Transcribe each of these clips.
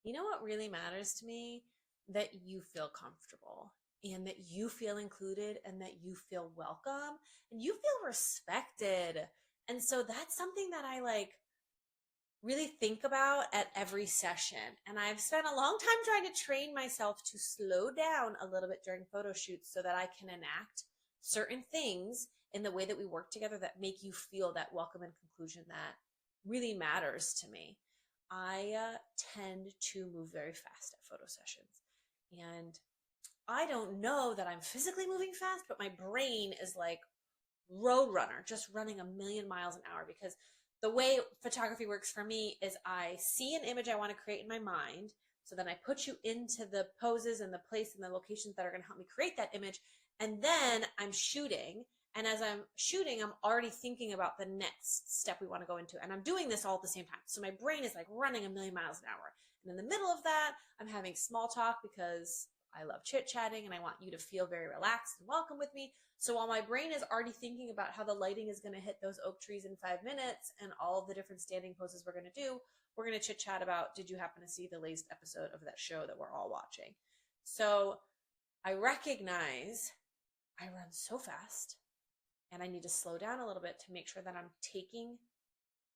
You know what really matters to me? That you feel comfortable and that you feel included and that you feel welcome and you feel respected. And so that's something that I like really think about at every session. And I've spent a long time trying to train myself to slow down a little bit during photo shoots so that I can enact certain things in the way that we work together that make you feel that welcome and conclusion that really matters to me. I tend to move very fast at photo sessions. And I don't know that I'm physically moving fast, but my brain is like road runner, just running a million miles an hour because the way photography works for me is I see an image I want to create in my mind. So then I put you into the poses and the place and the locations that are going to help me create that image. And then I'm shooting. And as I'm shooting, I'm already thinking about the next step we want to go into. And I'm doing this all at the same time. So my brain is like running a million miles an hour. And in the middle of that, I'm having small talk because I love chit chatting and I want you to feel very relaxed and welcome with me. So while my brain is already thinking about how the lighting is going to hit those oak trees in 5 minutes and all of the different standing poses we're going to do, we're going to chit chat about, did you happen to see the latest episode of that show that we're all watching? So I recognize I run so fast and I need to slow down a little bit to make sure that I'm taking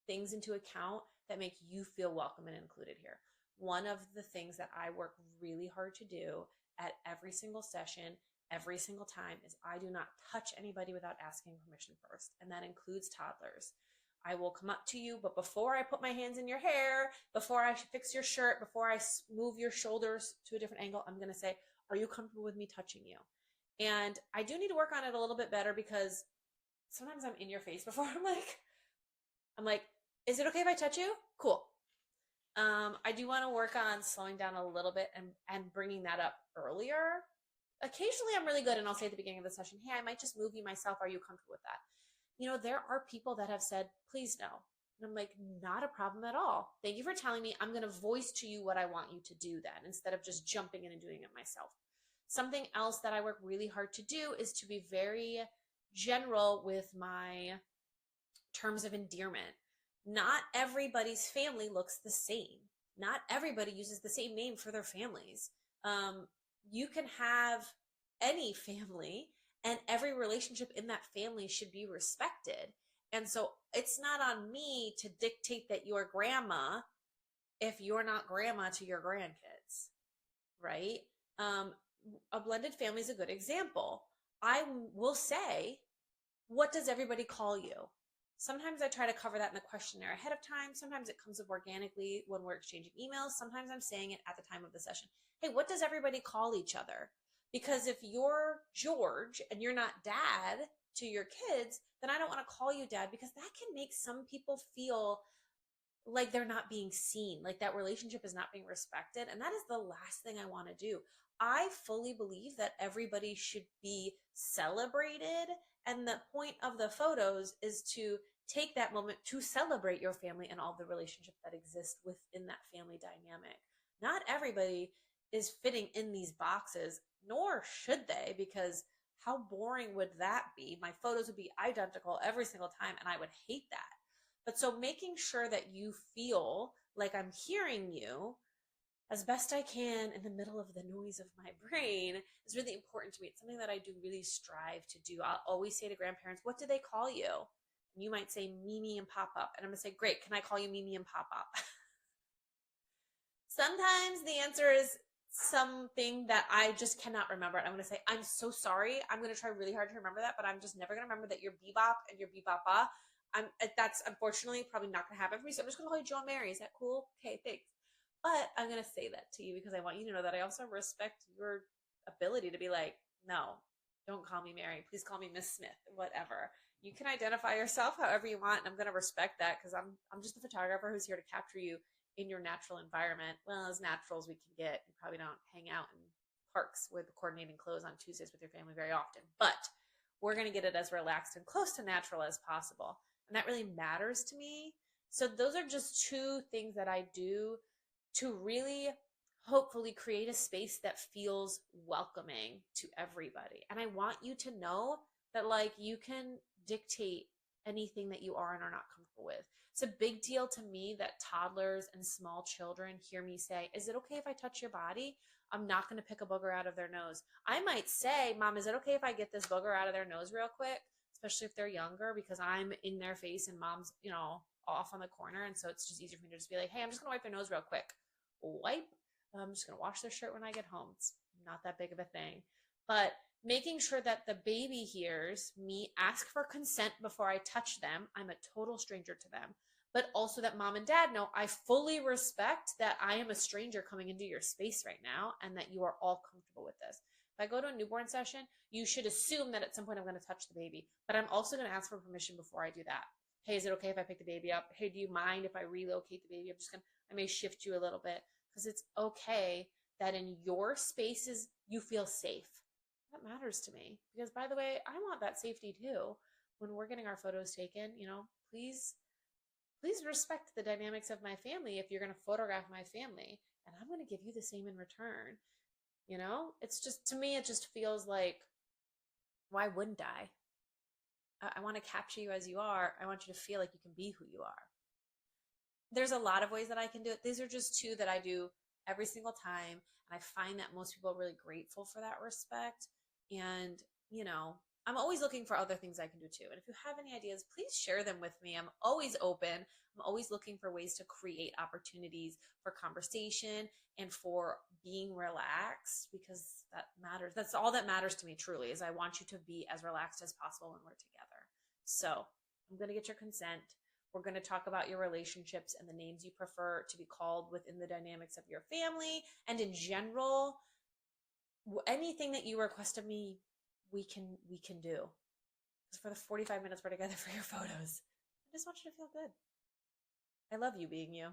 things into account that make you feel welcome and included here. One of the things that I work really hard to do at every single session, every single time, is I do not touch anybody without asking permission first. And that includes toddlers. I will come up to you, but before I put my hands in your hair, before I fix your shirt, before I move your shoulders to a different angle, I'm going to say, are you comfortable with me touching you? And I do need to work on it a little bit better because sometimes I'm in your face before I'm like, is it okay if I touch you? Cool. I do want to work on slowing down a little bit and bringing that up earlier. Occasionally I'm really good and I'll say at the beginning of the session, hey, I might just move you myself. Are you comfortable with that? You know, there are people that have said, please no. And I'm like, not a problem at all. Thank you for telling me. I'm going to voice to you what I want you to do then instead of just jumping in and doing it myself. Something else that I work really hard to do is to be very general with my terms of endearment. Not everybody's family looks the same. Not everybody uses the same name for their families. You can have any family, and every relationship in that family should be respected. And so it's not on me to dictate that you're grandma if you're not grandma to your grandkids, right? A blended family is a good example. I will say, what does everybody call you? Sometimes I try to cover that in the questionnaire ahead of time. Sometimes it comes up organically when we're exchanging emails. Sometimes I'm saying it at the time of the session. Hey, what does everybody call each other? Because if you're George and you're not dad to your kids, then I don't want to call you dad because that can make some people feel like they're not being seen, like that relationship is not being respected. And that is the last thing I want to do. I fully believe that everybody should be celebrated. And the point of the photos is to take that moment to celebrate your family and all the relationships that exist within that family dynamic. Not everybody is fitting in these boxes, nor should they, because how boring would that be? My photos would be identical every single time, and I would hate that. But so making sure that you feel like I'm hearing you as best I can in the middle of the noise of my brain is really important to me. It's something that I do really strive to do. I'll always say to grandparents, what do they call you? And you might say Mimi and Pop Up. And I'm going to say, great, can I call you Mimi and Pop Up? Sometimes the answer is something that I just cannot remember. And I'm going to say, I'm so sorry. I'm going to try really hard to remember that, but I'm just never going to remember that you're Bebop and you're Beboppa. That's unfortunately probably not going to happen for me. So I'm just going to call you Joan Mary. Is that cool? Okay, thanks. But I'm going to say that to you because I want you to know that I also respect your ability to be like, no, don't call me Mary. Please call me Miss Smith, whatever. You can identify yourself however you want. And I'm going to respect that because I'm just a photographer who's here to capture you in your natural environment. Well, as natural as we can get. You probably don't hang out in parks with coordinating clothes on Tuesdays with your family very often, but we're going to get it as relaxed and close to natural as possible. And that really matters to me. So those are just two things that I do to really hopefully create a space that feels welcoming to everybody. And I want you to know that like you can dictate anything that you are and are not comfortable with. It's a big deal to me that toddlers and small children hear me say, is it okay if I touch your body? I'm not going to pick a booger out of their nose. I might say, Mom, is it okay if I get this booger out of their nose real quick? Especially if they're younger, because I'm in their face and Mom's, off on the corner. And so it's just easier for me to just be like, hey, I'm just going to wipe their nose real quick. Wipe. I'm just going to wash their shirt when I get home. It's not that big of a thing. But making sure that the baby hears me ask for consent before I touch them. I'm a total stranger to them. But also that mom and dad know I fully respect that I am a stranger coming into your space right now and that you are all comfortable with this. If I go to a newborn session, you should assume that at some point I'm going to touch the baby, but I'm also going to ask for permission before I do that. Hey, is it okay if I pick the baby up? Hey, do you mind if I relocate the baby? I may shift you a little bit because it's okay that in your spaces you feel safe. That matters to me because, by the way, I want that safety too. When we're getting our photos taken, please respect the dynamics of my family if you're going to photograph my family, and I'm going to give you the same in return. It's just, to me, it just feels like, why wouldn't I want to capture you as you are. I want you to feel like you can be who you are. There's a lot of ways that I can do it. These are just two that I do every single time. And I find that most people are really grateful for that respect. And, I'm always looking for other things I can do too. And if you have any ideas, please share them with me. I'm always open. I'm always looking for ways to create opportunities for conversation and for being relaxed, because that matters. That's all that matters to me, truly, is I want you to be as relaxed as possible when we're together. So I'm going to get your consent. We're going to talk about your relationships and the names you prefer to be called within the dynamics of your family. And in general, anything that you request of me, we can do. Because for the 45 minutes we're together for your photos, I just want you to feel good. I love you being you.